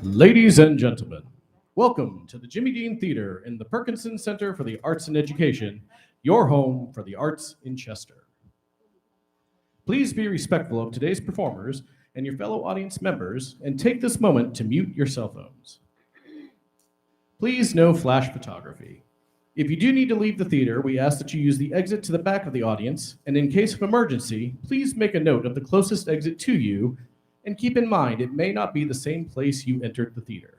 Ladies and gentlemen, welcome to the Jimmy Dean Theater in the Perkinson Center for the Arts and Education, your home for the arts in Chester. Please be respectful of today's performers and your fellow audience members and take this moment to mute your cell phones. Please, no flash photography. If you do need to leave the theater, we ask that you use the exit to the back of the audience, and in case of emergency, please make a note of the closest exit to you, and keep in mind it may not be the same place you entered the theater.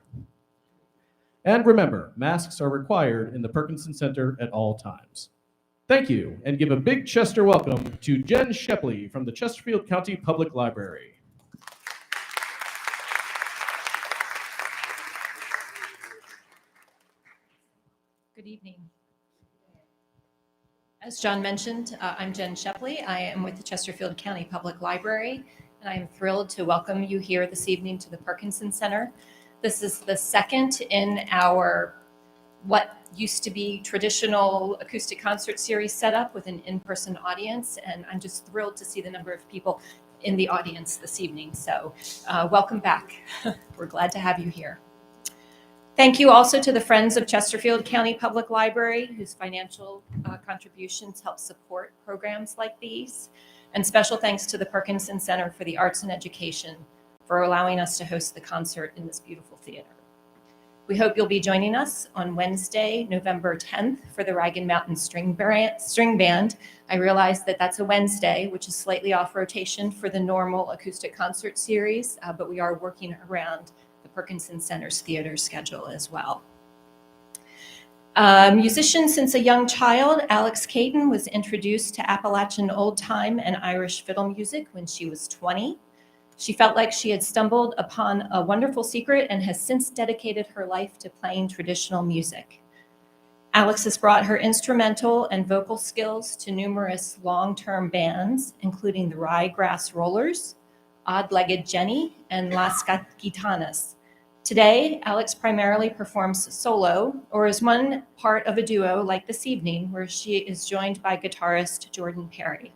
And remember, masks are required in the Perkinson Center at all times. Thank you, and give a big Chester welcome to Jen Shepley from the Chesterfield County Public Library. Good evening. As John mentioned, I'm Jen Shepley. I am with the Chesterfield County Public Library, and I am thrilled to welcome you here this evening to the Perkinson Center. This is the second in our what used to be traditional acoustic concert series setup with an in-person audience, and I'm just thrilled to see the number of people in the audience this evening. So welcome back. We're glad to have you here. Thank you also to the Friends of Chesterfield County Public Library, whose financial contributions help support programs like these. And special thanks to the Perkinson Center for the Arts and Education for allowing us to host the concert in this beautiful theater. We hope you'll be joining us on Wednesday, November 10th for the Ragged Mountain String Band. I realize that that's a Wednesday, which is slightly off rotation for the normal acoustic concert series, but we are working around the Perkinson Center's theater schedule as well. Musician since a young child, Alex Caton was introduced to Appalachian old time and Irish fiddle music when she was 20. She felt like she had stumbled upon a wonderful secret and has since dedicated her life to playing traditional music. Alex has brought her instrumental and vocal skills to numerous long-term bands, including the Ryegrass Rollers, Odd-Legged Jenny, and Las Gitanas. Today, Alex primarily performs solo or as one part of a duo like this evening, where she is joined by guitarist Jordan Perry.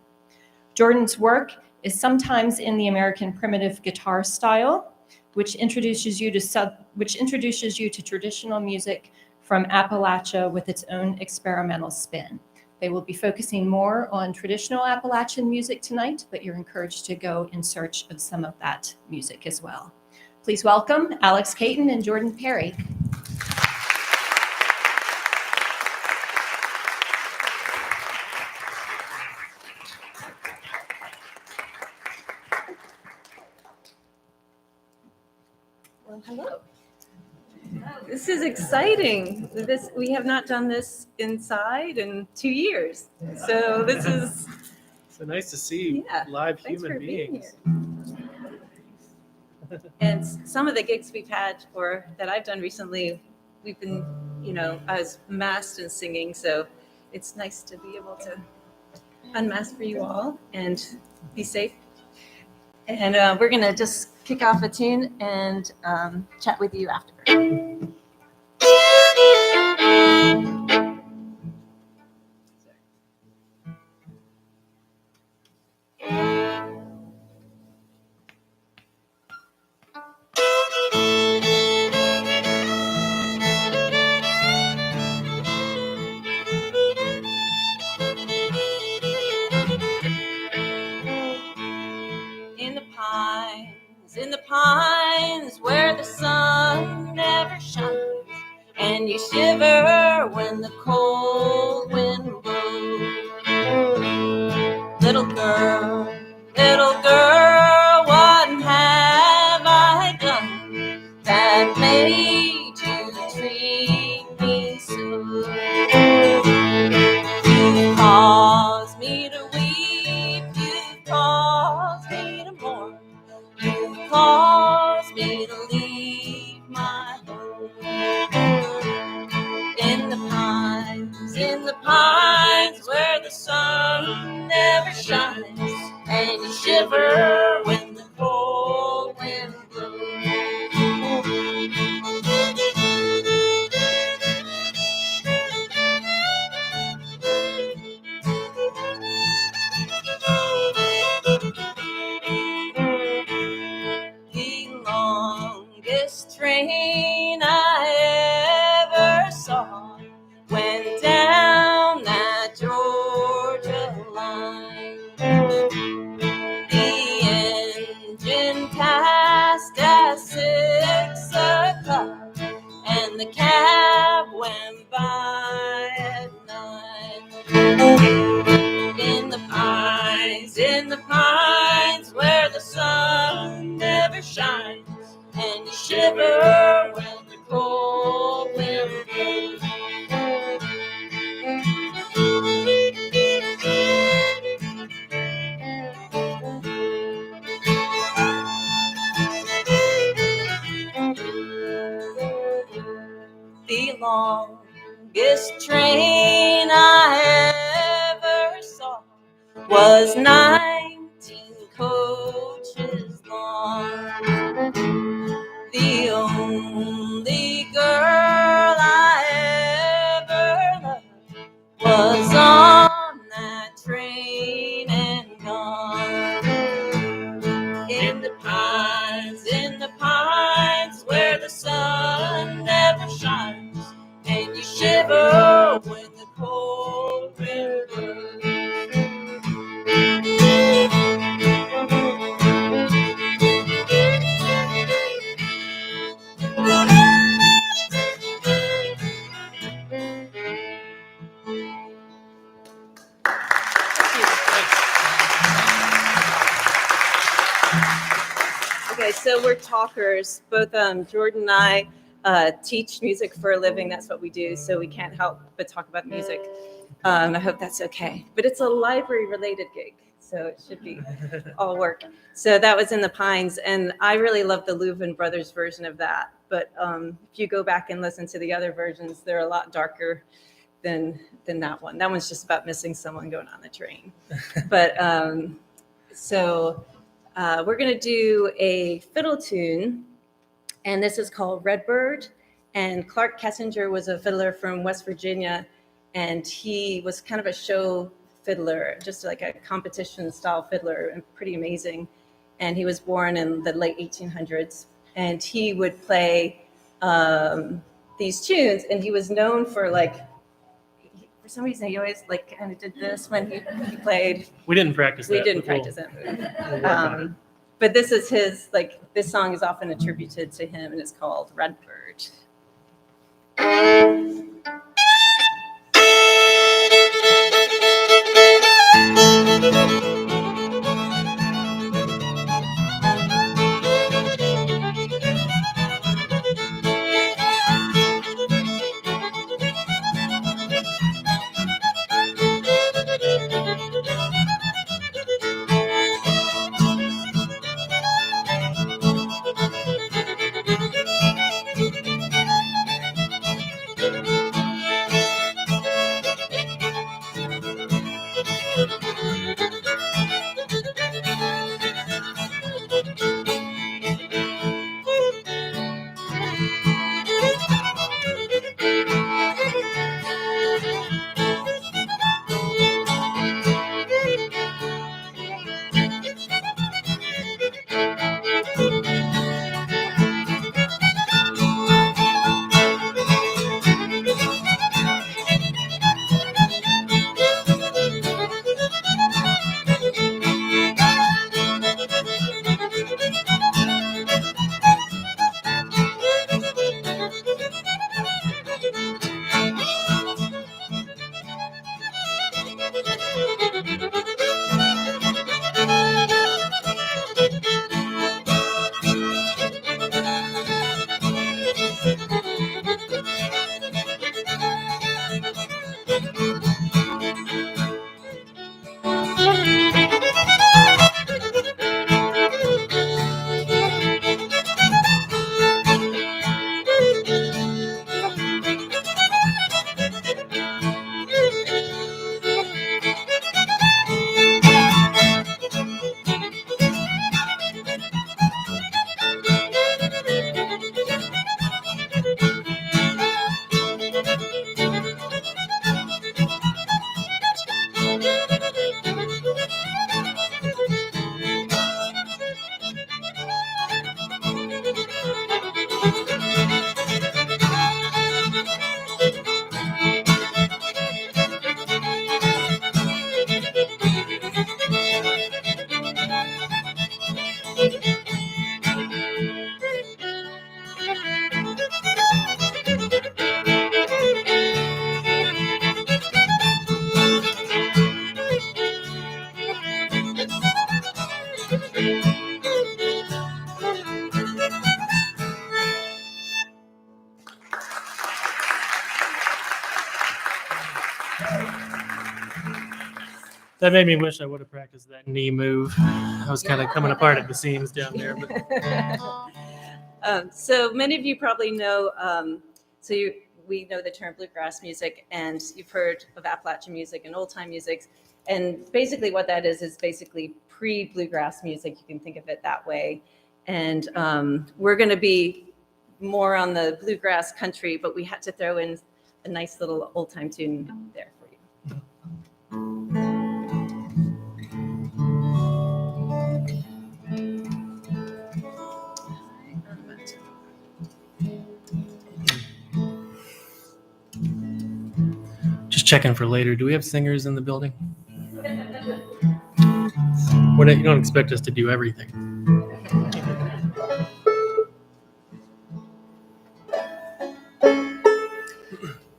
Jordan's work is sometimes in the American primitive guitar style, which introduces you to traditional music from Appalachia with its own experimental spin. They will be focusing more on traditional Appalachian music tonight, but you're encouraged to go in search of some of that music as well. Please welcome Alex Caton and Jordan Perry. Well, hello. This is exciting. We have not done this inside in 2 years. So this is So nice to see live thanks human for being beings. here. And some of the gigs we've had or that I've done recently, we've been, I was masked and singing, so it's nice to be able to unmask for you all and be safe. And we're gonna just kick off a tune and chat with you after. In the pines where the sun never shines, and you shiver when the cold wind blows. Little girl, what have I done that made you treat me so? You caused me to weep, you caused me to mourn, you caused me to leave my home. In the pines where the sun never shines, and you shiver when the cold wind blows. The longest train I ever saw went down that Georgia line. The engine passed at 6 o'clock, and the cab went by at 9. In the pines where the sun never shines, and you shiver when the cold wind blows. The longest train I ever saw was 19 coaches long. The only girl I ever loved was on that train and gone. In the pines where the sun never shines, and you shiver when the cold wind blows. Okay, so we're talkers. Both Jordan and I teach music for a living. That's what we do. So we can't help but talk about music. I hope that's okay. But it's a library-related gig, so it should be all work. So that was in the Pines, and I really love the Louvin Brothers version of that. But if you go back and listen to the other versions, they're a lot darker than that one. That one's just about missing someone going on the train. But we're going to do a fiddle tune, and this is called Redbird. And Clark Kessinger was a fiddler from West Virginia, and he was kind of a show fiddler, just like a competition-style fiddler, and pretty amazing. And he was born in the late 1800s, and he would play these tunes, and he was known for for some reason, he always kind of did this when he played. We didn't practice that. We didn't practice that move. But this is his, this song is often attributed to him, and it's called Redbird. That made me wish I would have practiced that knee move. I was kind of coming apart at the seams down there. But So many of you probably know, we know the term bluegrass music, and you've heard of Appalachian music and old time music. And basically what that is basically pre-bluegrass music. You can think of it that way. And we're going to be more on the bluegrass country, but we had to throw in a nice little old time tune there for you. just checking for later. Do we have singers in the building? You don't expect us to do everything.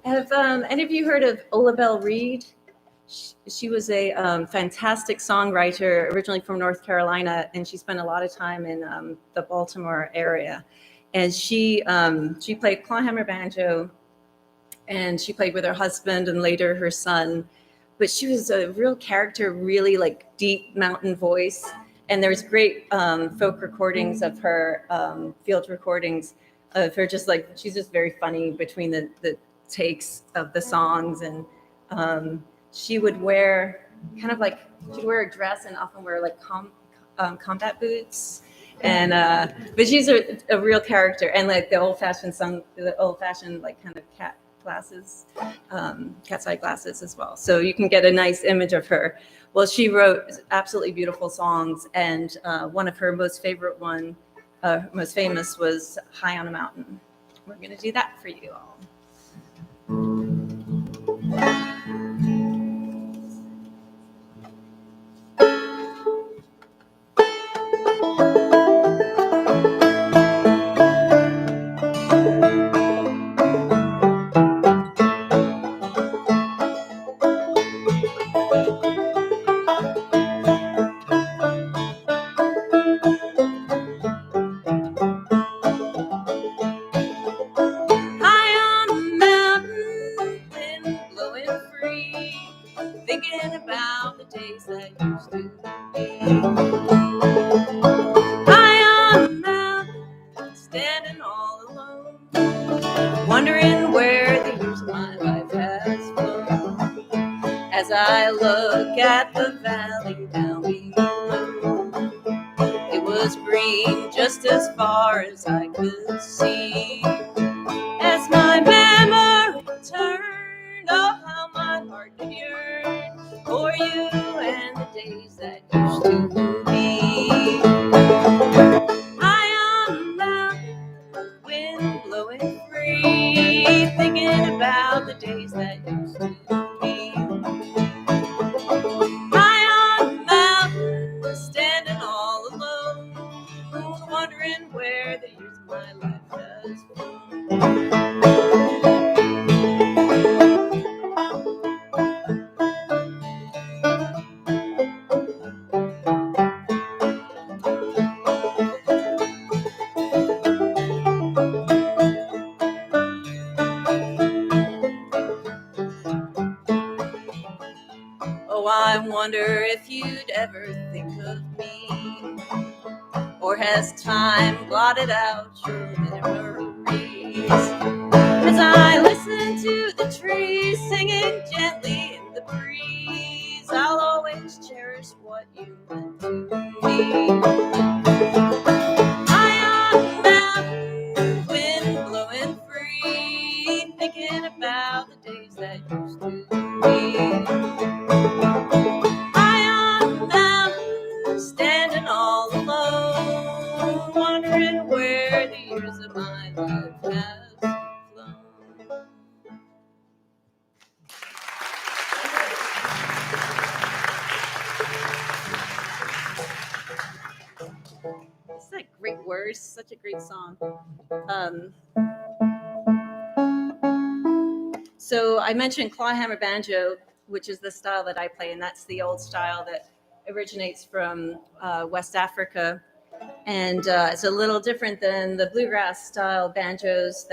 Have any of you heard of Ola Belle Reed? She was a fantastic songwriter, originally from North Carolina, and she spent a lot of time in the Baltimore area. And she played clawhammer banjo, and she played with her husband and later her son. But she was a real character, really like deep mountain voice. And there's great folk recordings of her, field recordings of her, just like, she's just very funny between the takes of the songs. And she would wear she'd wear a dress and often wear like combat boots. And but she's a real character, and like the old fashioned like kind of cat's-eye glasses as well. So you can get a nice image of her. Well, she wrote absolutely beautiful songs, and one of her most famous was High on a Mountain. We're going to do that for you all. Thinking about the days that used to be. High on the mountain, standing all alone, wondering where the years of my life has flown. As I look at the valley down below, it was green just as far as I could see. As my memory turned, oh how my heart did yearn for you and the days that used to be. High on the mountain, wind blowing free, thinking about the days that used to be. High on the mountain, standing all alone, wondering where the years of my life has flown. Oh, I wonder if you'd ever think of me, or has time blotted out your memories? As I listen to the trees singing gently in the breeze, I'll always cherish what you meant to me. High on the mountain, wind blowing free, thinking about the days that used to be. High on the mountain, standing all alone, wondering where the years of my life have flown. It's a great verse, such a great song. So I mentioned clawhammer banjo, which is the style that I play, and that's the old style that originates from West Africa. And it's a little different than the bluegrass style banjos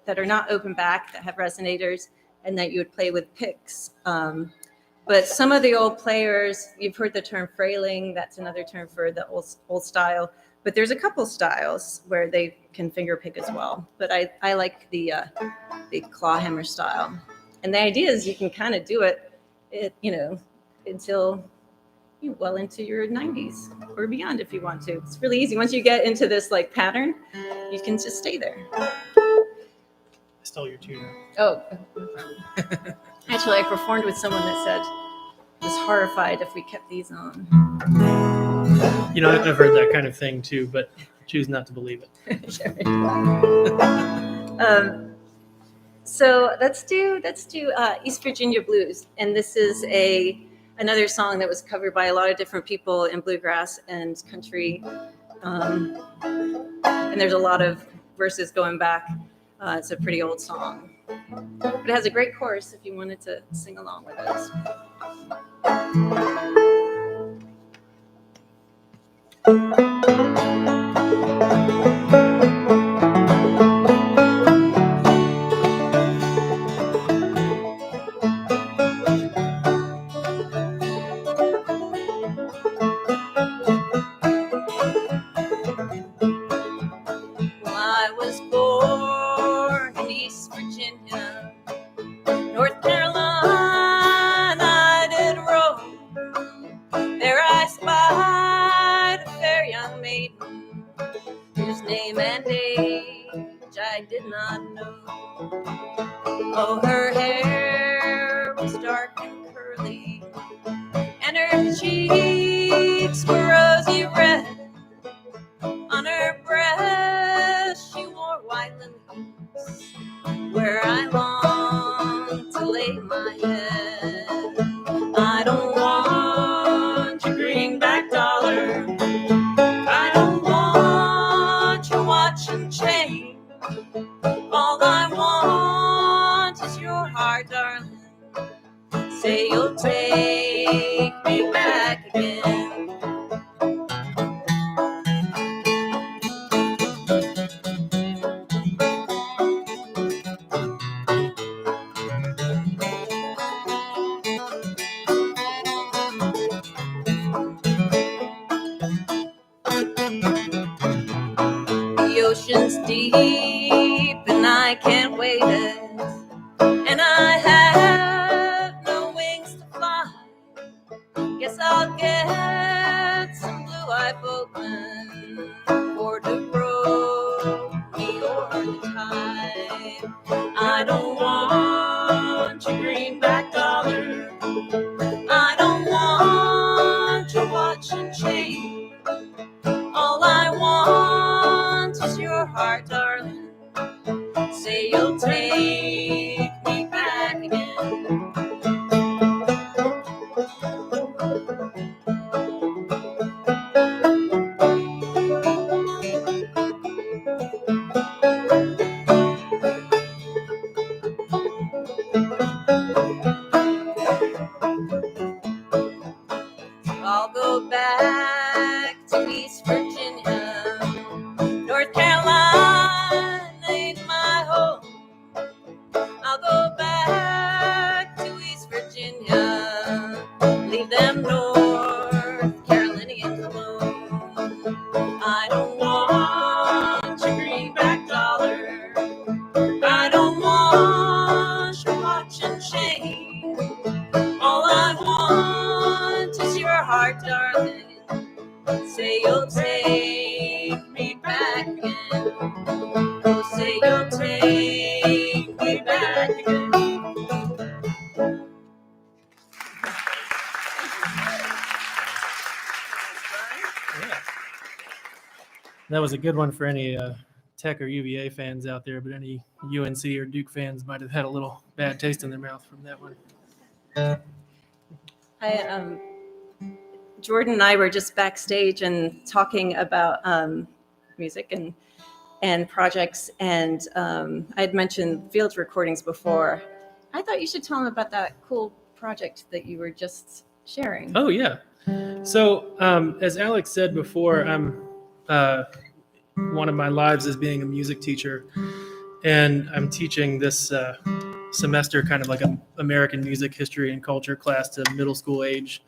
that are not open back, that have resonators. and that you would play with picks. But some of the old players, you've heard the term frailing. That's another term for the old style. But there's a couple styles where they can finger pick as well. But I like the claw hammer style. And the idea is you can kind of do it, until well into your 90s or beyond if you want to. It's really easy. Once you get into this like pattern, you can just stay there. I stole your tuner. Oh, actually, I performed with someone that said was horrified if we kept these on. I've heard that kind of thing too, but choose not to believe it. So let's do East Virginia Blues, and this is another song that was covered by a lot of different people in bluegrass and country, and there's a lot of verses going back. It's a pretty old song, but it has a great chorus if you wanted to sing along with us. I was born in East Virginia, North Carolina I did roam. There I spied a fair young maiden, whose name and age I did not know. Oh, her hair was dark and curly, and her cheeks were rosy red. On her breast she wore white lilies, where I long to lay my head. I don't want your greenback dollar, I don't want your watch and chain. All I want is your heart, darling. Say you'll take me back again. The ocean's deep and I can't wait it, and I have no wings to fly. Guess I'll get some blue-eyed boatman for to row me over the tide. I don't want your greenback dollar, I don't want your watch and chain. All I want is your heart, darling. Say you'll take me back again. I'll go back to East Virginia. North Carolina ain't my home. I'll go back to East Virginia. Leave them North Carolinians alone. I don't want your greenback dollar, I don't want your watch and chain. All I want is your heart, darling. Say you'll take me back again. Oh, say you'll take me back again. Yeah. That was a good one for any Tech or UVA fans out there, but any UNC or Duke fans might have had a little bad taste in their mouth from that one. Jordan and I were just backstage and talking about music and projects, and I had mentioned field recordings before. I thought you should tell them about that cool project that you were just sharing. Oh, yeah. So as Alex said before, one of my lives is being a music teacher, and I'm teaching this semester, kind of like an American music history and culture class to middle school age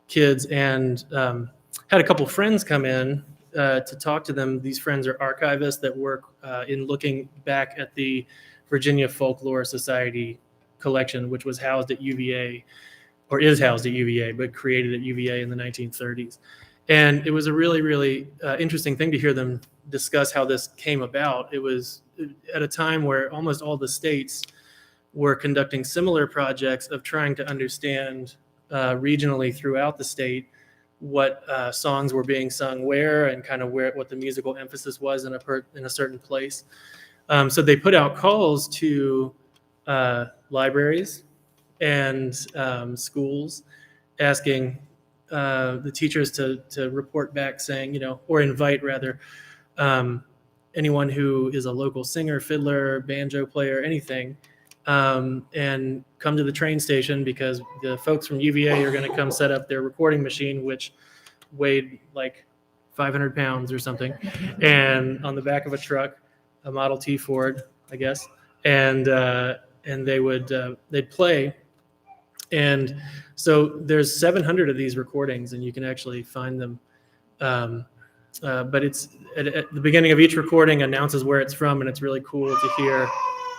kids, and had a couple friends come in to talk to them. These friends are archivists that work in looking back at the Virginia Folklore Society collection, which was housed at UVA, or is housed at UVA, but created at UVA in the 1930s. And it was a really, really interesting thing to hear them discuss how this came about. It was at a time where almost all the states were conducting similar projects of trying to understand regionally throughout the state what songs were being sung where, and kind of what the musical emphasis was in a certain place. So they put out calls to libraries and schools, asking the teachers to report back, saying, or invite rather, anyone who is a local singer, fiddler, banjo player, anything, and come to the train station, because the folks from UVA are going to come set up their recording machine, which weighed like 500 pounds or something, and on the back of a truck, a Model T Ford, I guess, and they'd play. And so there's 700 of these recordings, and you can actually find them. But it's at the beginning of each recording announces where it's from, and it's really cool to hear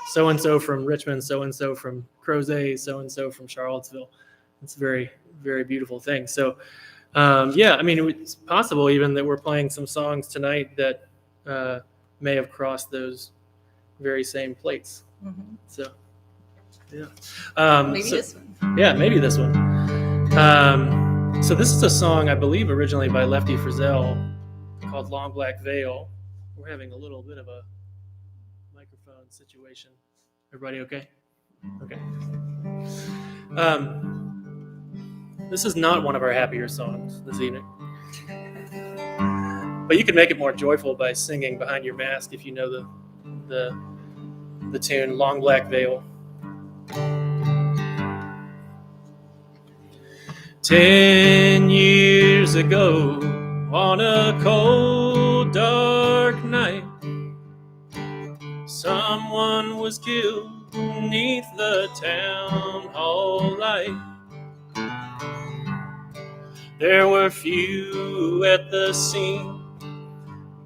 so-and-so from Richmond, so-and-so from Crozet, so-and-so from Charlottesville. It's a very, very beautiful thing. So, it's possible even that we're playing some songs tonight that may have crossed those very same plates. Mm-hmm. So, yeah. This one. Yeah, maybe this one. So this is a song, I believe, originally by Lefty Frizzell, called Long Black Veil. We're having a little bit of a microphone situation. Everybody okay? Okay. This is not one of our happier songs this evening. But you can make it more joyful by singing behind your mask if you know the tune, Long Black Veil. 10 years ago, on a cold, dark night, someone was killed beneath the town hall light. There were few at the scene,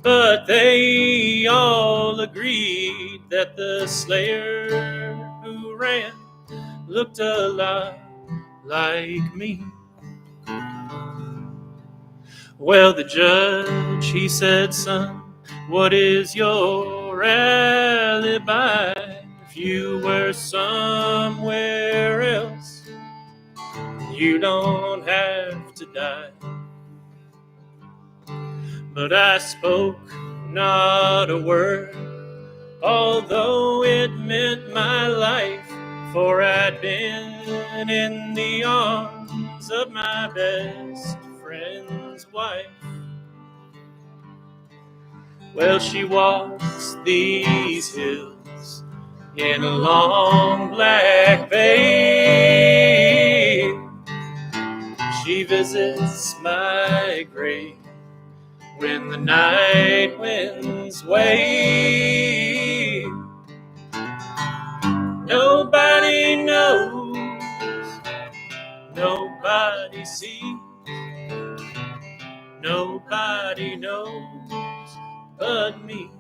but they all agreed that the slayer who ran looked a lot like me. Well, the judge, he said, son, what is your alibi? If you were somewhere else, you don't have to die. But I spoke not a word, although it meant my life, for I'd been in the arms of my best friend's wife. Well, she walks these hills in a long black veil. She visits my grave when the night winds wave. Nobody knows, nobody sees, nobody knows but me.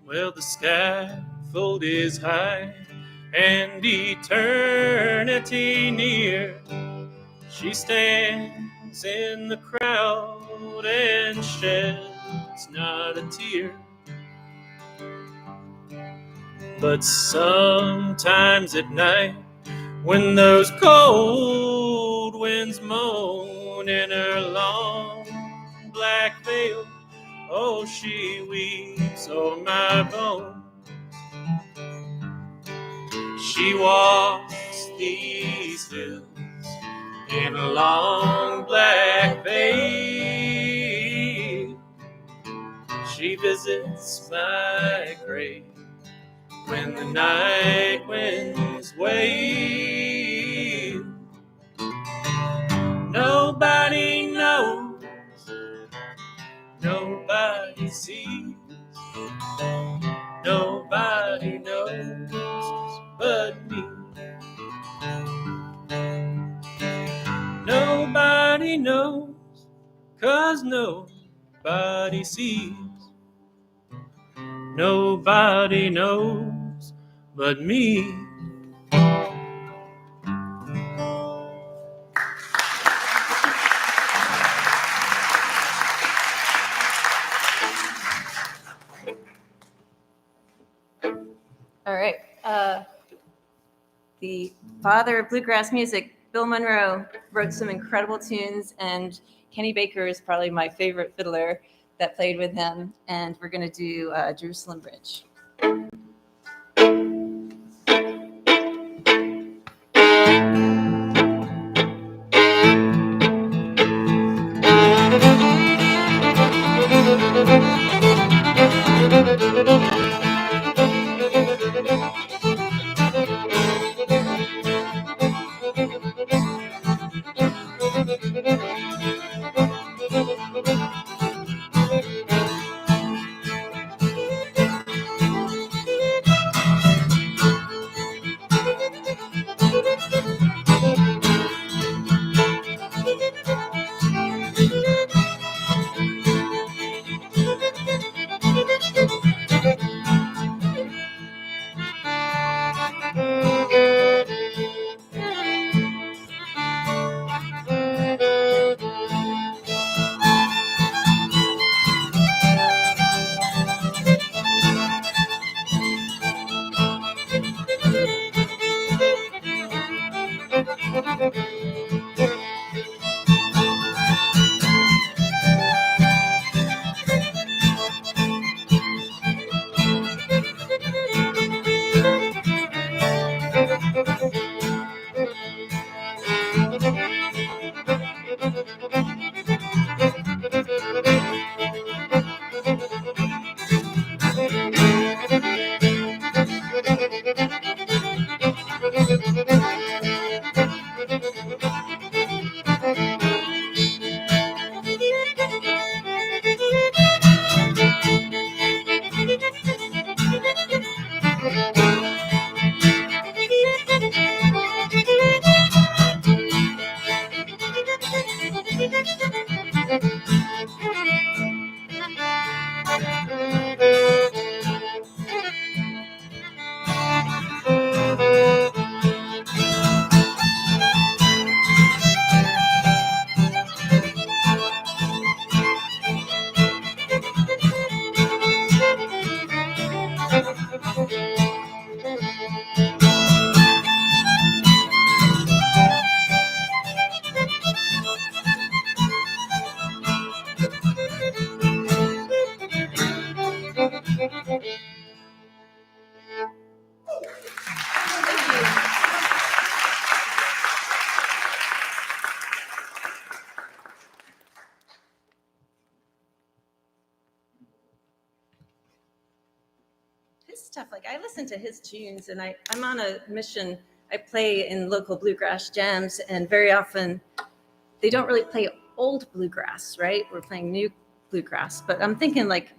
Well, the scaffold is high and eternity near. She stands in the crowd and sheds not a tear. But sometimes at night, when those cold winds moan in her long black veil, oh, she weeps o'er my bone. She walks these hills in a long black veil. She visits my grave when the night winds wail. Nobody knows, nobody sees, nobody knows but me. Nobody knows, 'cause nobody sees, nobody knows but me. All right. The father of bluegrass music, Bill Monroe, wrote some incredible tunes, and Kenny Baker is probably my favorite fiddler that played with him. And we're going to do Jerusalem Bridge. His stuff, like I listen to his tunes, and I'm on a mission. I play in local bluegrass jams, and very often they don't really play old bluegrass, right? We're playing new bluegrass, but I'm thinking like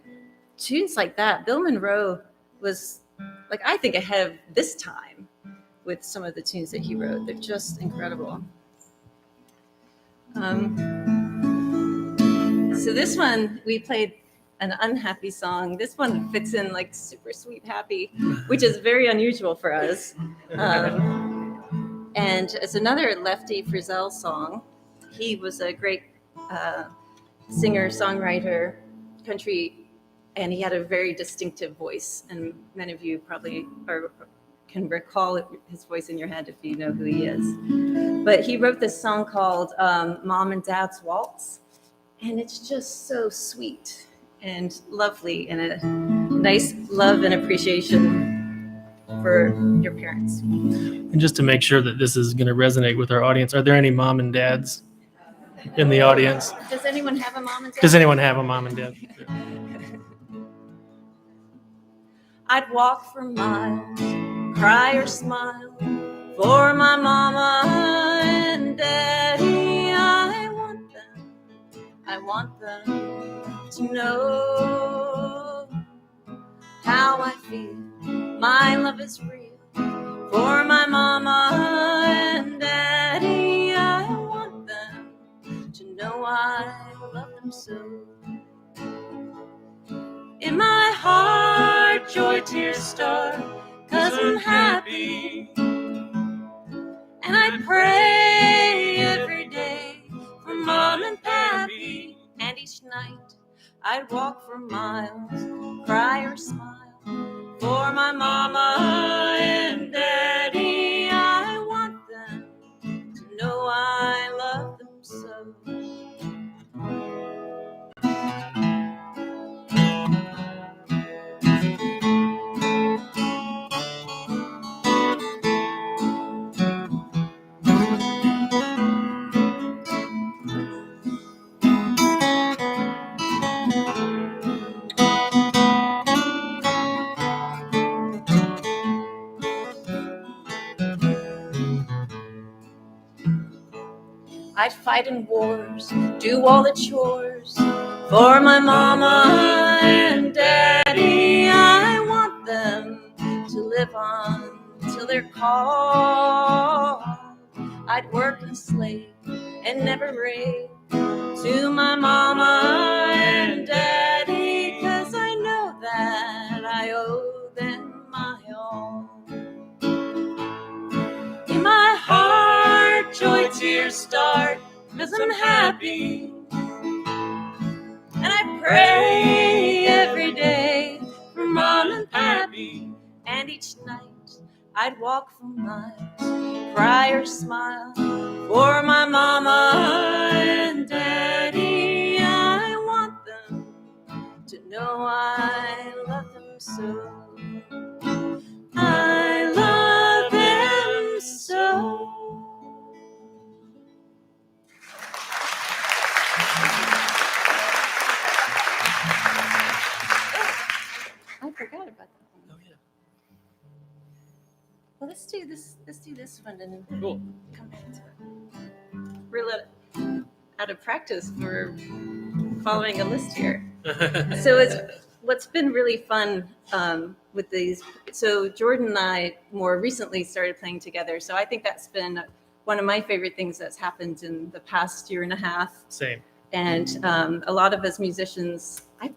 tunes like that. Bill Monroe was like, I think, ahead of this time with some of the tunes that he wrote. They're just incredible. So this one, we played an unhappy song. This one fits in like super sweet happy, which is very unusual for us. And it's another Lefty Frizzell song. He was a great singer, songwriter, country, and he had a very distinctive voice. And many of you probably can recall his voice in your head if you know who he is. But he wrote this song called Mom and Dad's Waltz, and it's just so sweet and lovely, and a nice love and appreciation. for your parents. And just to make sure that this is going to resonate with our audience, are there any mom and dads in the audience? Does anyone have a mom and dad? Does anyone have a mom and dad? I'd walk for miles, cry or smile for my mama and daddy. I want them to know how I feel. My love is real for my mama and daddy. I want them to know I love them so. In my heart, joy tears start, 'cause I'm happy. And I pray every day for mom and pappy. And each night I'd walk for miles, cry or smile for my mama and daddy. I want them to know I love them so. I'd fight in wars, do all the chores for my mama and daddy. I want them to live on till they're called. I'd work and slave and never rave to my mama and daddy, 'cause I know that I owe them my all. In my heart, joy tears start, 'cause I'm happy. And I pray every day for mom and pappy. And each night I'd walk for miles, cry or smile for my mama and daddy. I want them to know I love them so. I love them so. I forgot about that one. Oh, yeah. Well, let's do this one and then Cool. come back to it. We're out of practice. We're following a list here. So what's been really fun with these. So Jordan and I more recently started playing together. So I think that's been one of my favorite things that's happened in the past year and a half. Same. And a lot of us musicians, I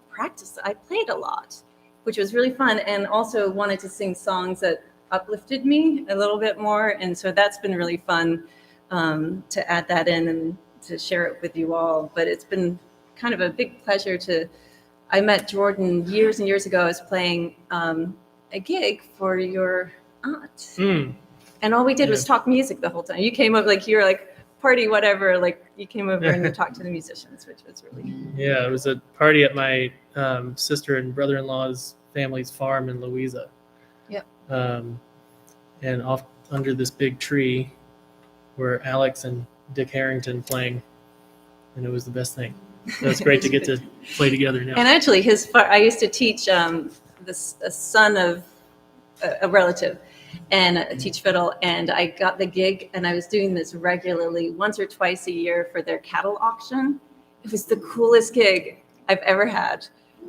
played a lot, which was really fun, and also wanted to sing songs that uplifted me a little bit more. And so that's been really fun to add that in and to share it with you all. But it's been kind of a big pleasure I met Jordan years and years ago. I was playing a gig for your aunt. Mm. And all we did was talk music the whole time. You came up you were like, party, whatever. Like you came over and you talked to the musicians, which was really. Yeah, it was a party at my sister and brother-in-law's family's farm in Louisa. Yep. And off under this big tree were Alex and Dick Harrington playing, and it was the best thing. So it's great to get to play together now. And actually, I used to teach a son of a relative and teach fiddle, and I got the gig, and I was doing this regularly once or twice a year for their cattle auction. It was the coolest gig I've ever had.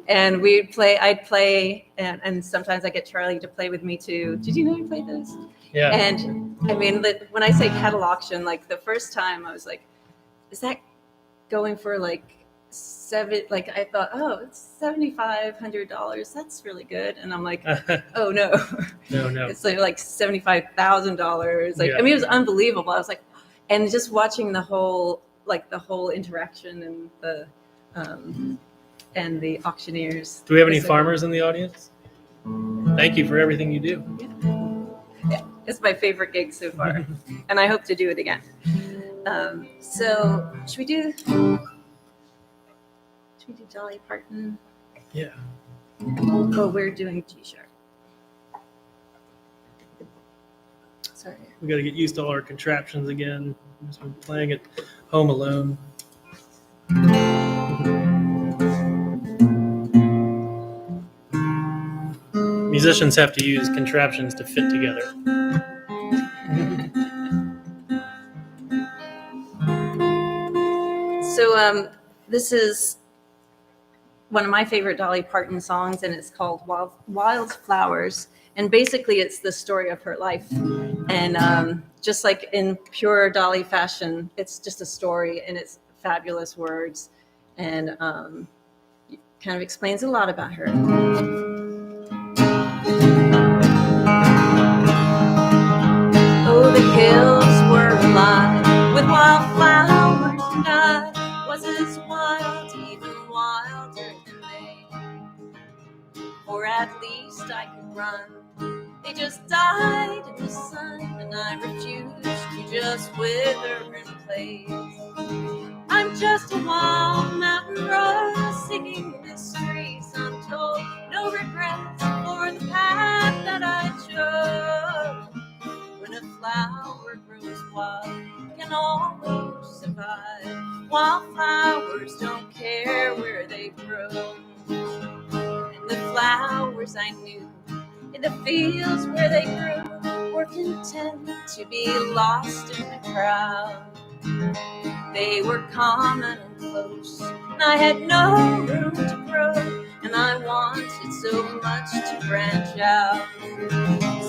And I'd play, and sometimes I get Charlie to play with me too. Did you know you played this? Yeah. And I mean, when I say cattle auction, like the first time I was like, is that going for like I thought, oh, it's $7,500. That's really good. And I'm like, oh no. No. It's like $75,000. Like, Yeah. I mean, it was unbelievable. I was like, and just watching the whole interaction and the auctioneers. Do we have any farmers in the audience? Thank you for everything you do. Yeah, it's my favorite gig so far, and I hope to do it again. So should we do Dolly Parton? Yeah. Oh, we're doing G sharp. Sorry. We got to get used to all our contraptions again. We've just been playing at home alone. Musicians have to use contraptions to fit together. So this is one of my favorite Dolly Parton songs, and it's called Wildflowers. And basically, it's the story of her life. And just like in pure Dolly fashion, it's just a story, and it's fabulous words, and kind of explains a lot about her. Oh, the hills were alive with wildflowers, and I was as wild, even wilder than they. Or at least I could run. They just died in the sun, and I refused to just wither in place. I'm just a wild mountain rose, singing mysteries untold, no regrets for the path that I chose. When a flower grows wild, it can always survive. Wildflowers don't care where they grow. And the flowers I knew in the fields where they grew were content to be lost in the crowd. They were common and close, and I had no room to grow, and I wanted so much to branch out.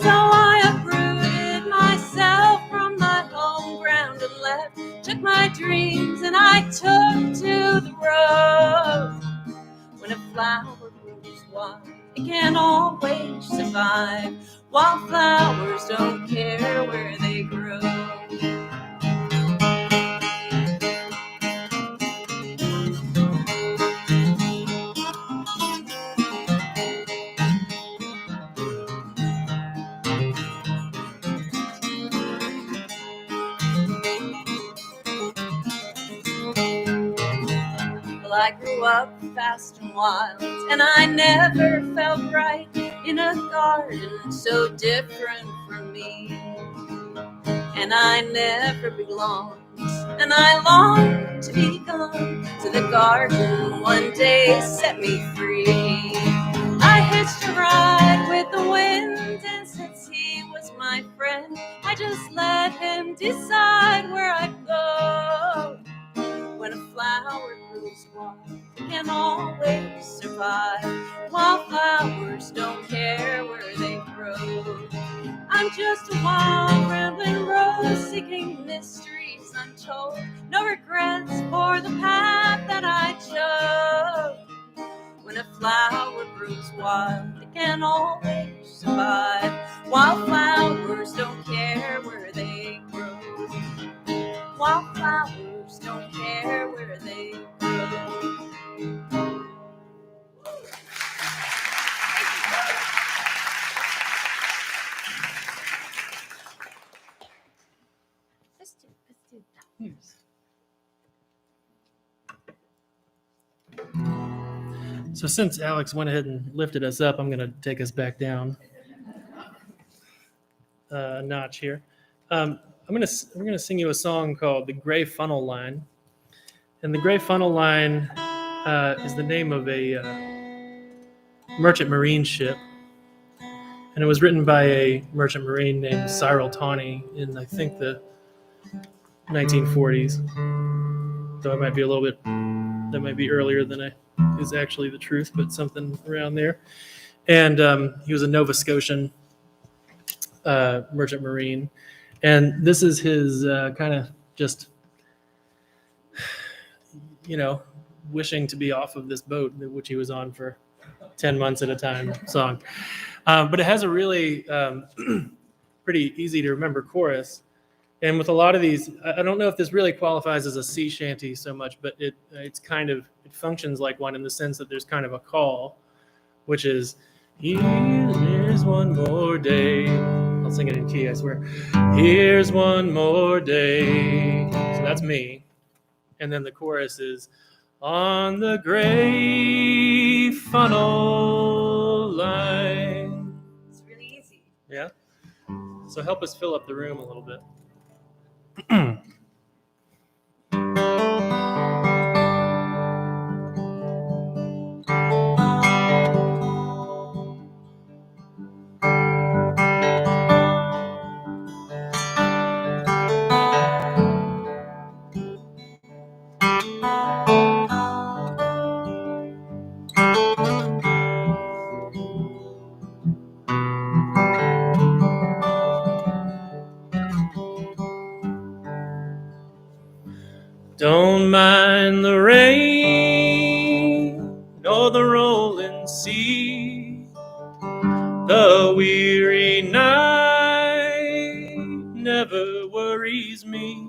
So I uprooted myself from my home ground and left, took my dreams and I took to the road. When a flower grows wild, it can't always survive. Wildflowers don't care where they grow. I grew up fast and wild, and I never felt right in a garden so different from me. And I never belonged, and I longed to be gone, so the garden one day set me free. I hitched a ride with the wind, and since he was my friend, I just let him decide where I'd go. When a flower grows wild, it can always survive. Wildflowers don't care where they grow. I'm just a wild rambling rose, seeking mysteries untold. No regrets for the path that I chose. When a flower grows wild, it can always survive. Wildflowers don't care where they grow. Wildflowers don't care where they grow. Let's do that. So since Alex went ahead and lifted us up, I'm going to take us back down a notch here. We're gonna sing you a song called "The Gray Funnel Line," and the Gray Funnel Line is the name of a merchant marine ship, and it was written by a merchant marine named Cyril Tawney in I think the 1940s. Though it might be that might be earlier than is actually the truth, but something around there. And he was a Nova Scotian merchant marine. And this is his kind of just, wishing to be off of this boat, which he was on for 10 months at a time song. But it has a really pretty easy to remember chorus. And with a lot of these, I don't know if this really qualifies as a sea shanty so much, but it functions like one in the sense that there's kind of a call, which is, here's one more day. I'll sing it in key, I swear. Here's one more day. So that's me. And then the chorus is, on the gray funnel line. It's really easy. Yeah? So help us fill up the room a little bit. Don't mind the rain nor the rolling sea, the weary night never worries me,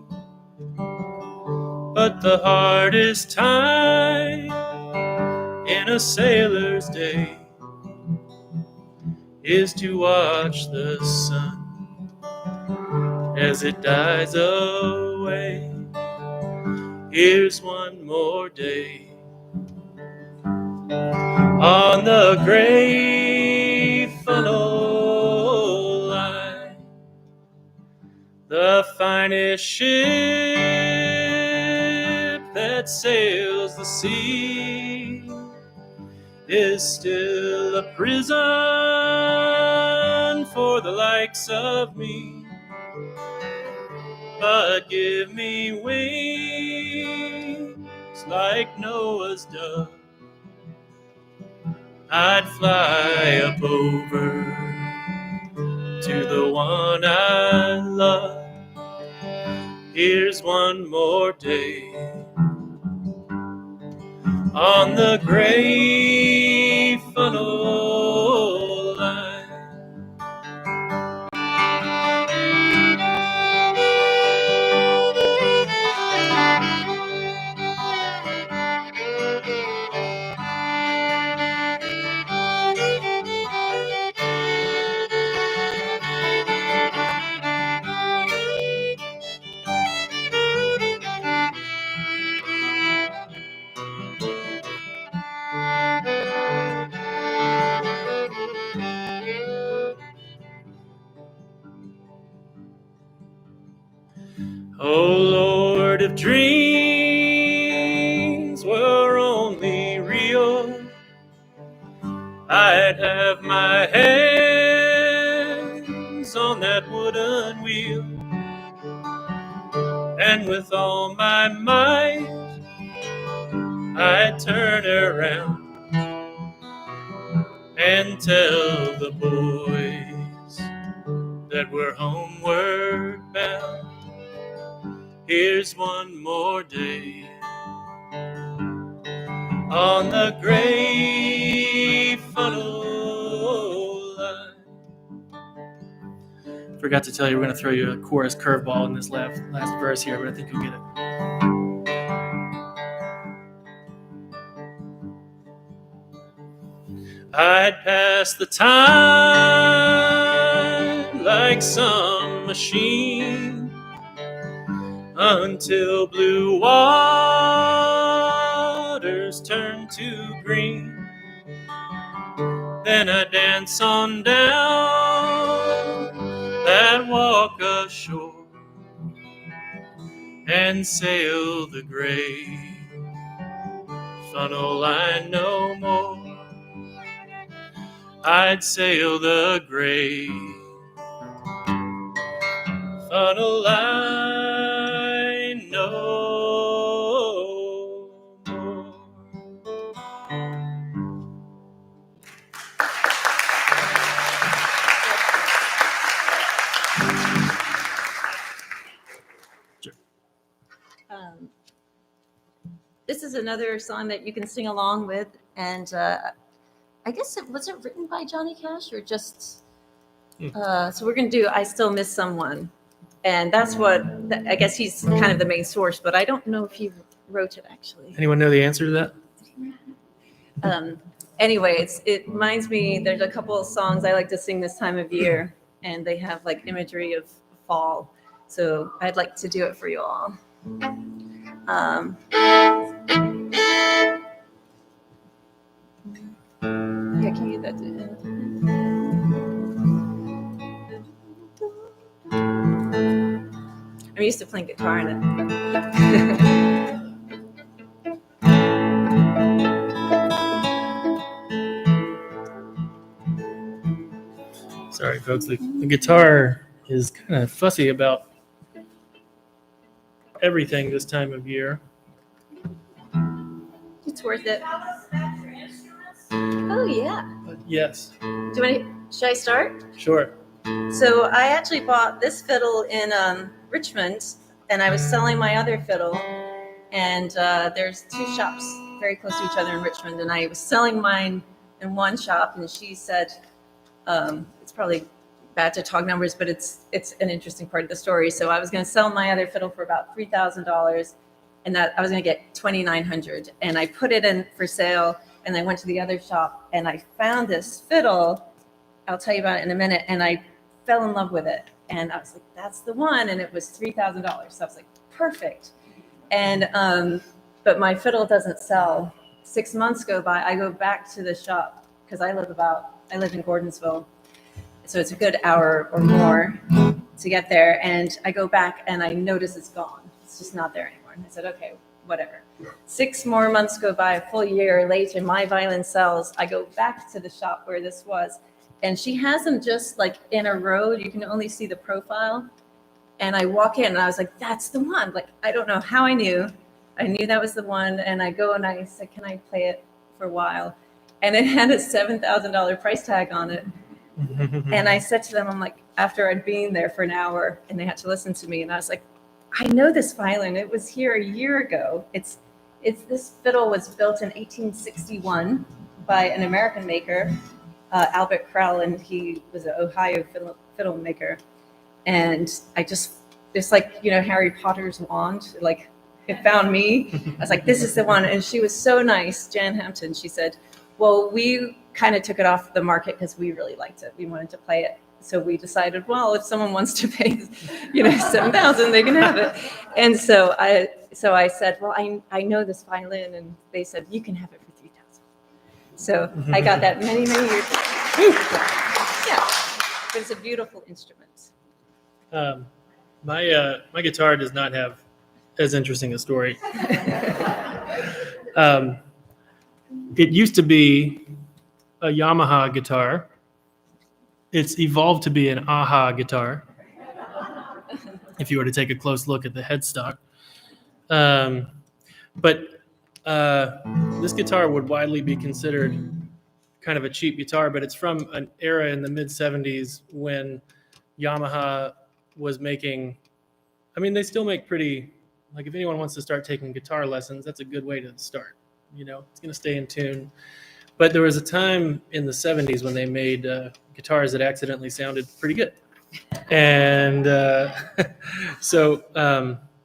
but the hardest time in a sailor's day is to watch the sun as it dies away. Here's one more day on the gray funnel line, the finest ship that sails the sea is still a prison for the likes of me. But give me wings like Noah's dove, I'd fly up over to the one I love. Here's one more day on the gray funnel line. Oh Lord, if dreams were only real, I'd have my hands on that wooden wheel, and with all my might I'd turn around and tell the boys that we're homeward bound. Here's one more day on the gray funnel line. Forgot to tell you, we're going to throw you a chorus curveball in this last verse here, but I think you'll get it. I'd pass the time like some machine until blue waters turn to green. Then I dance on down that walk ashore and sail the gray funnel line no more. I'd sail the gray funnel line no more. Sure. This is another song that you can sing along with, and I guess was it written by Johnny Cash or just? So we're gonna do "I Still Miss Someone," and that's what I guess he's kind of the main source, but I don't know if he wrote it actually. Anyone know the answer to that? Anyway, it reminds me. There's a couple of songs I like to sing this time of year, and they have like imagery of fall. So I'd like to do it for you all. Yeah, can you get that to him? I'm used to playing guitar in it. Sorry, folks. The guitar is kind of fussy about everything this time of year. It's worth it. Oh yeah. But yes, Should I start? sure. So I actually bought this fiddle in Richmond, and I was selling my other fiddle. And there's two shops very close to each other in Richmond, and I was selling mine in one shop, and she said, it's probably bad to talk numbers, but it's an interesting part of the story. So I was going to sell my other fiddle for about $3,000, and that I was going to get $2,900, and I put it in for sale. And I went to the other shop, and I found this fiddle. I'll tell you about it in a minute. And I fell in love with it, and I was like, "That's the one." And it was $3,000. So I was like, "Perfect." And but my fiddle doesn't sell. 6 months go by. I go back to the shop because I live in Gordonsville, so it's a good hour or more to get there. And I go back, and I notice it's gone. It's just not there anymore. And I said, "Okay, whatever." 6 more months go by, a full year later, my violin sells. I go back to the shop where this was, and she has them just like in a row. You can only see the profile. And I walk in, and I was like, "That's the one." Like, I don't know how I knew. I knew that was the one. And I go and I said, "Can I play it for a while?" And it had a $7,000 price tag on it. And I said to them, I'm like, after I'd been there for an hour, and they had to listen to me, and I was like, "I know this violin. It was here a year ago. This fiddle was built in 1861 by an American maker, Albert Krell, and he was an Ohio fiddle maker." And I just like, Harry Potter's wand, like it found me. I was like, "This is the one." And she was so nice, Jan Hampton. She said, "Well, we kind of took it off the market because we really liked it. We wanted to play it. So we decided, well, if someone wants to pay, $7,000, they can have it." And so I said, "Well, I know this violin," and they said, "You can have it for $3,000." So I got that many years ago. Yeah, but it's a beautiful instrument. My guitar does not have as interesting a story. It used to be a Yamaha guitar. It's evolved to be an AHA guitar, if you were to take a close look at the headstock. But this guitar would widely be considered kind of a cheap guitar, but it's from an era in the mid-'70s when Yamaha was making, they still make pretty, like if anyone wants to start taking guitar lessons, that's a good way to start. It's going to stay in tune. But there was a time in the 70s when they made guitars that accidentally sounded pretty good. And so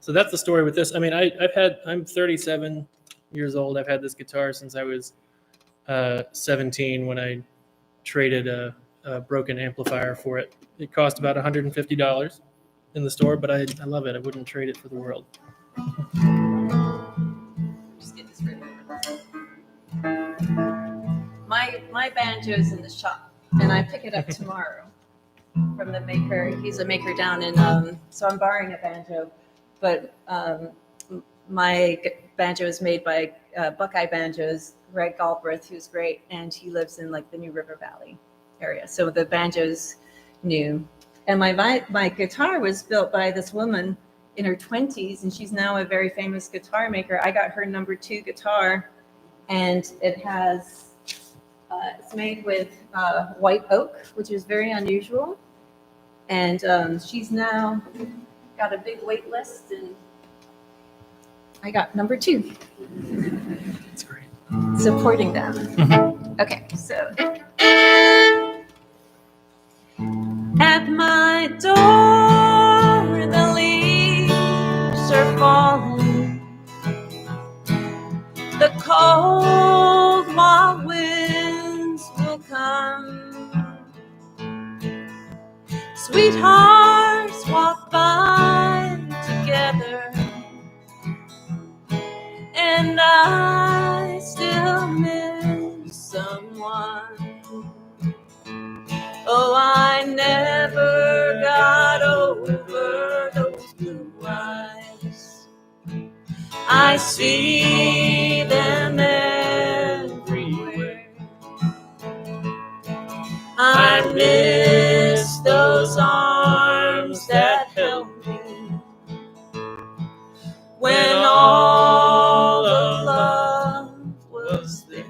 that's the story with this. I'm 37 years old. I've had this guitar since I was 17 when I traded a broken amplifier for it. It cost about $150 in the store, but I love it. I wouldn't trade it for the world. Just get this right over. My banjo's in the shop, and I pick it up tomorrow from the maker. He's a maker down in, so I'm borrowing a banjo, but my banjo is made by Buckeye Banjos, Greg Galbraith, who's great, and he lives in like the New River Valley area. So the banjo's new. And my guitar was built by this woman in her 20s, and she's now a very famous guitar maker. I got her number 2 guitar, and it has, it's made with white oak, which is very unusual. And she's now got a big wait list, and I got number 2. That's great. Supporting them. Okay, so. At my door, the leaves are falling. The cold wild winds will come. Sweethearts walk by together, and I still miss someone. Oh, I never got over those blue I see them everywhere. I miss those arms that held me when all the love was there.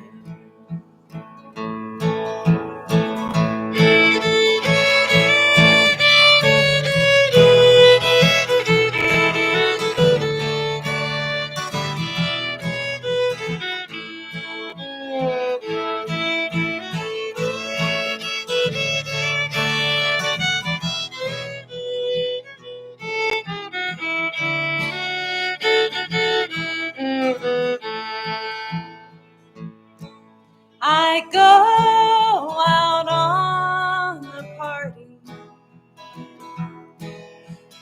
I go out on the party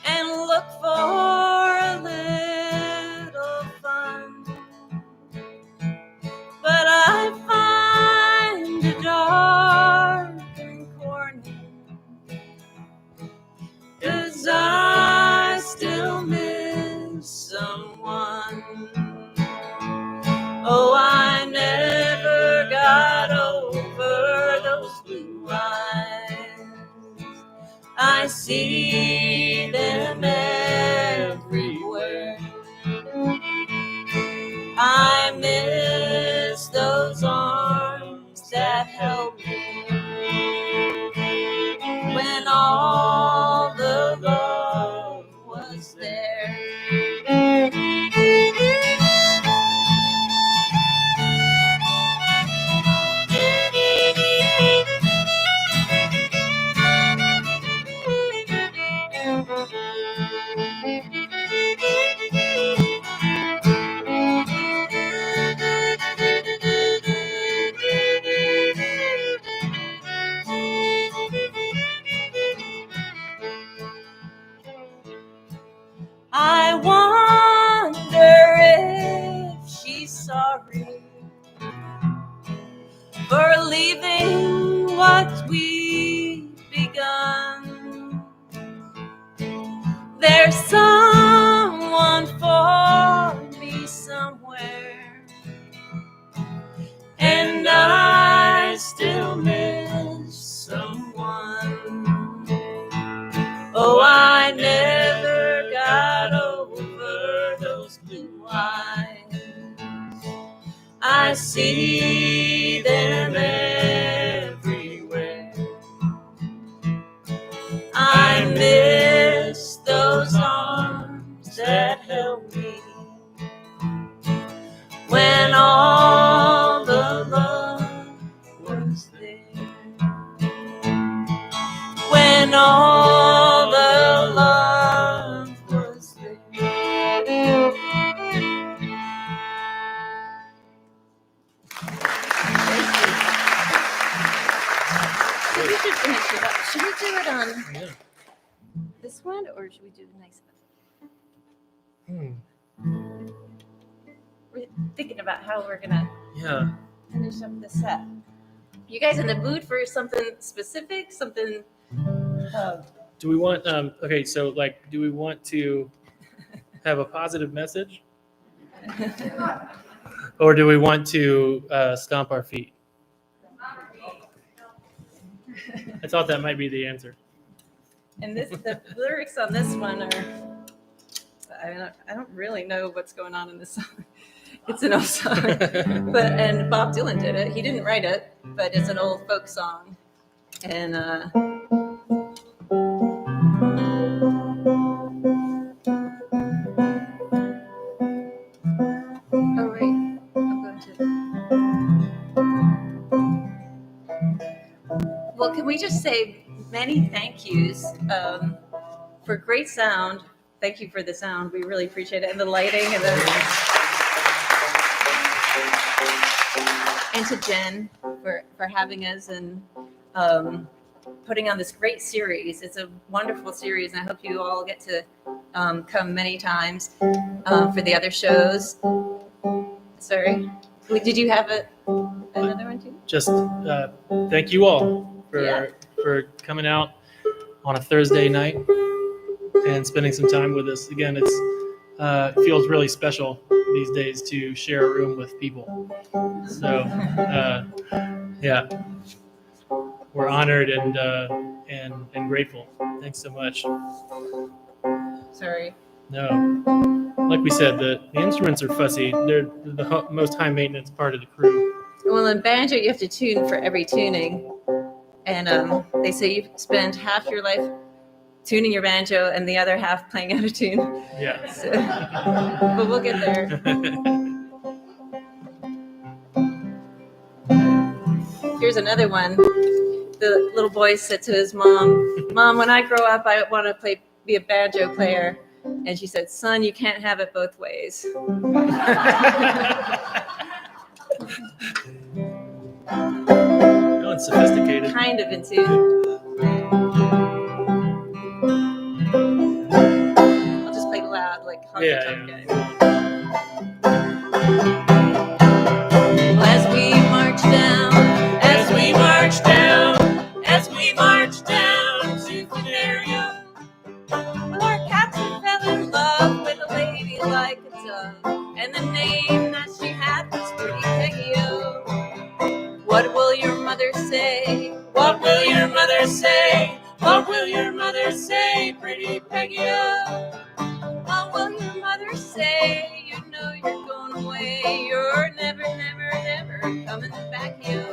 and look for a little fun, but I find it dark and corny, 'cause I still miss someone. Oh, I never got over those blue eyes. I see them everywhere. I miss those arms that held me when all the love was there. I wonder if she's sorry for leaving what we've begun. There's someone for me somewhere, and I still miss someone. Oh, I never got over those blue eyes. I see them everywhere. I miss those arms that held me when all the love was there. When all the love was there. We should finish it up. Should we do it on this one, or should we do the next one? We're thinking about how we're gonna finish up the set. You guys in the mood for something specific? Something? Do we want? Okay, so like, do we want to have a positive message, or do we want to stomp our feet? I thought that might be the answer. And the lyrics on this one are, I don't really know what's going on in this song. It's an old song, and Bob Dylan did it. He didn't write it, but it's an old folk song. And oh right, I'm going to. Well, can we just say many thank yous for great sound. Thank you for the sound. We really appreciate it. And the lighting and to Jen for having us and putting on this great series. It's a wonderful series, and I hope you all get to come many times for the other shows. Sorry. Did you have another one too? Just thank you all for coming out on a Thursday night and spending some time with us. Again, it feels really special these days to share a room with people. So, yeah, we're honored and grateful. Thanks so much. Sorry. No, like we said, the instruments are fussy. They're the most high maintenance part of the crew. Well, in banjo, you have to tune for every tuning. And they say you spend half your life tuning your banjo and the other half playing out of tune. Yeah. So, but we'll get there. Here's another one. The little boy said to his mom, "Mom, when I grow up, I want to be a banjo player." And she said, "Son, you can't have it both ways." Feeling sophisticated. Kind of in tune. I'll just play loud, like honky tonk guys. Well, as we march down, as we march down, as we march down to Canaria, well, our captain fell in love with a lady like a dove, and the name that she had was pretty Peggy-O. What will your mother say? What will your mother say? What will your mother say, pretty Peggy-O? What will your mother say? You know you're going away. You're never, never, never coming back here.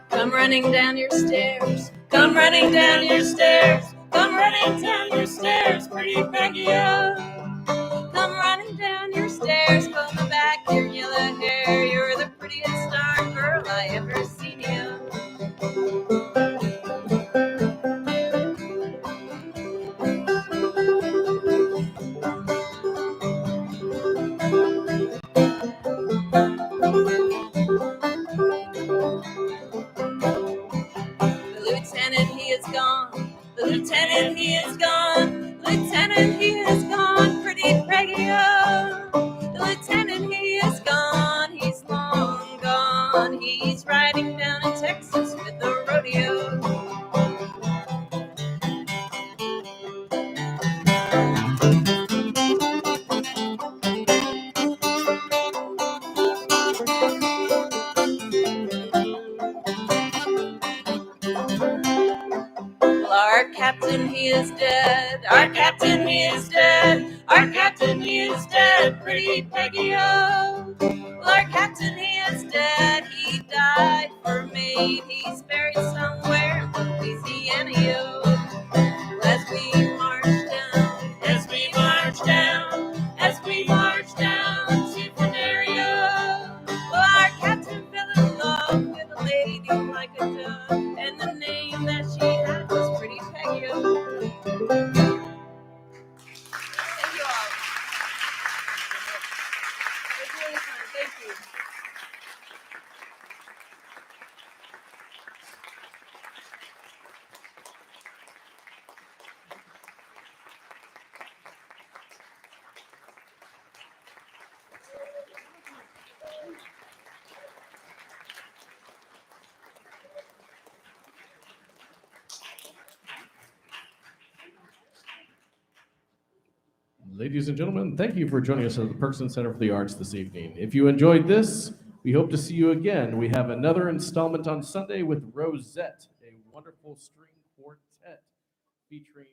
Come running down your stairs. Come running down your stairs. Come running down your stairs, pretty Peggy-O. Come running down your stairs, coming back your yellow hair. You're the prettiest darn girl I ever seen you. The lieutenant, he is gone. The lieutenant, he is gone. Lieutenant, he is gone, pretty Peggy-O. The lieutenant, he is gone. He's long gone. He's riding down in Texas with the rodeo. Well, our captain, he is dead. Our captain, he is dead. Our captain, he is dead, pretty Peggy-O. Well, our captain, he is dead. He died for a mate. He's buried somewhere in Louisiana, yo. As we march down, as we march down, as we march down to Canaria. Well, our captain fell in love with a lady like a dove, and the name that she had was pretty Peggy-O. Thank you all. It was really fun. Thank you. Ladies and gentlemen, thank you for joining us at the Perkinson Center for the Arts this evening. If you enjoyed this, we hope to see you again. We have another installment on Sunday with Rosette, a wonderful string quartet featuring